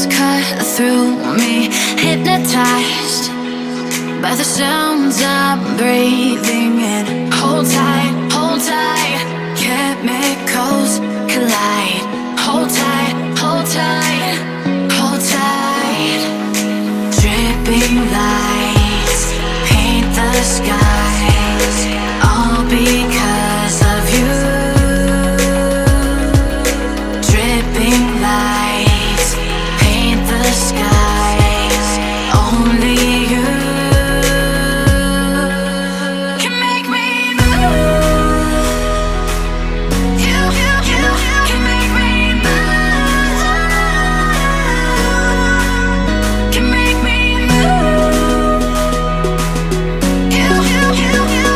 waves cut through me, hypnotized by the sounds I'm breathing in. Hold tight, chemicals collide. Hold tight, hold tight, hold tight. Dripping lights paint the skies, all because of you. Dripping lights paint the skies, only you can make me move. You can make me move. Can make me move. You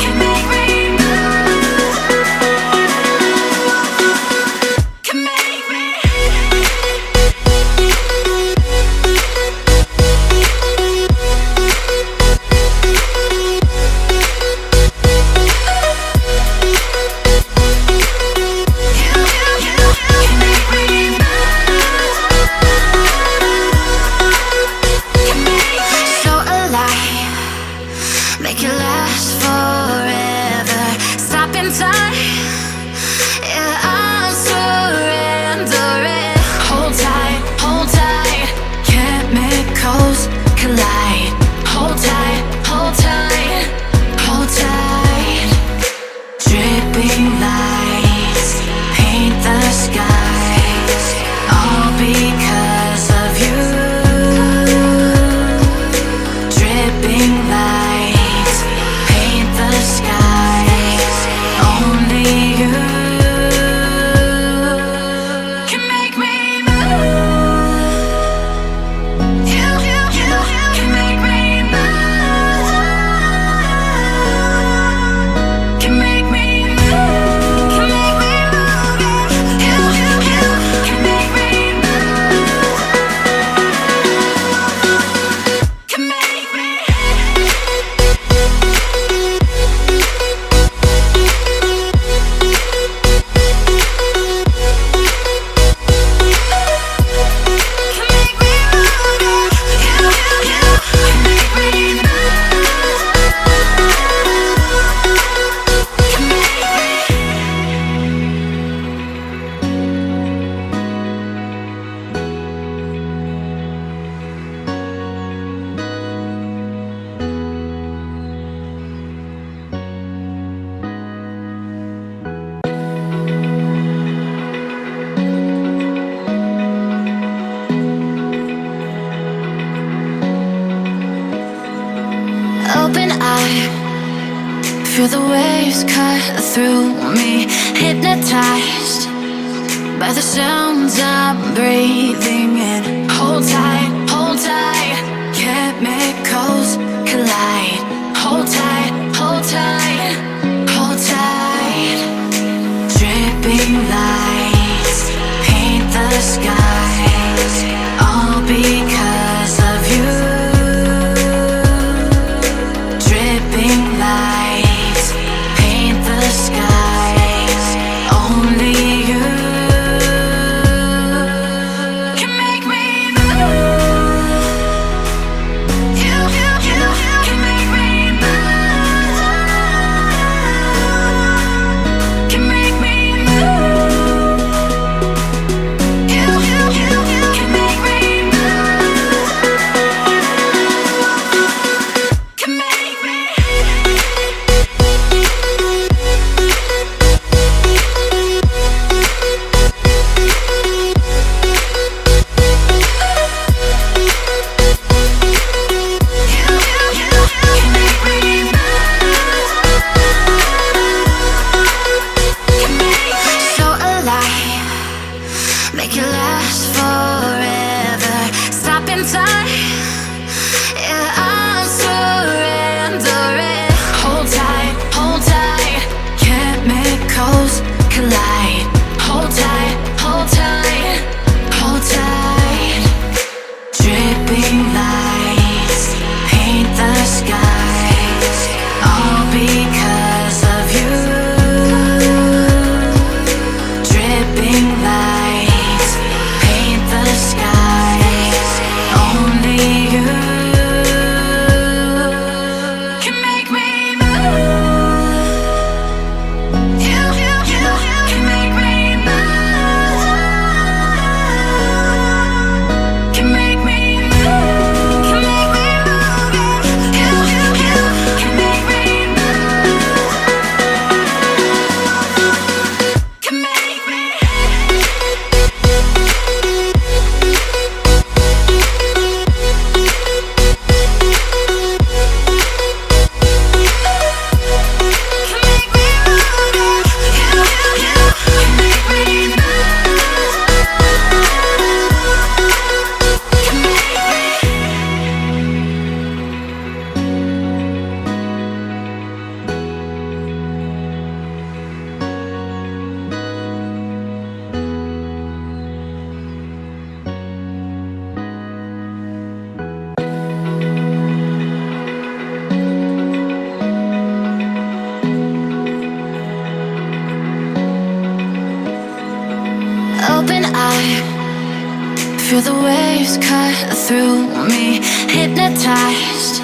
can make me move. Can make me. So alive, make it last forever. Stop in time, yeah, I'm surrendering. Hold tight, chemicals collide. Hold tight, hold tight, hold tight. Dripping lights paint the skies, all because of you. Dripping lights paint the skies, only you can make me move. You can make me move. Can make me move. Can make me move. You can make me move. Can make me. Open eye, feel the waves cut through me, hypnotized by the sounds I'm breathing in. Hold tight, chemicals collide. Hold tight, hold tight, hold tight. Dripping lights paint the skies, all because of you. Dripping lights paint the skies, only you can make me move. you can make me move. You can make me move. Can make me move. Can make me move. You can make me move. Can make me. Open eye, feel the waves cut through me, hypnotized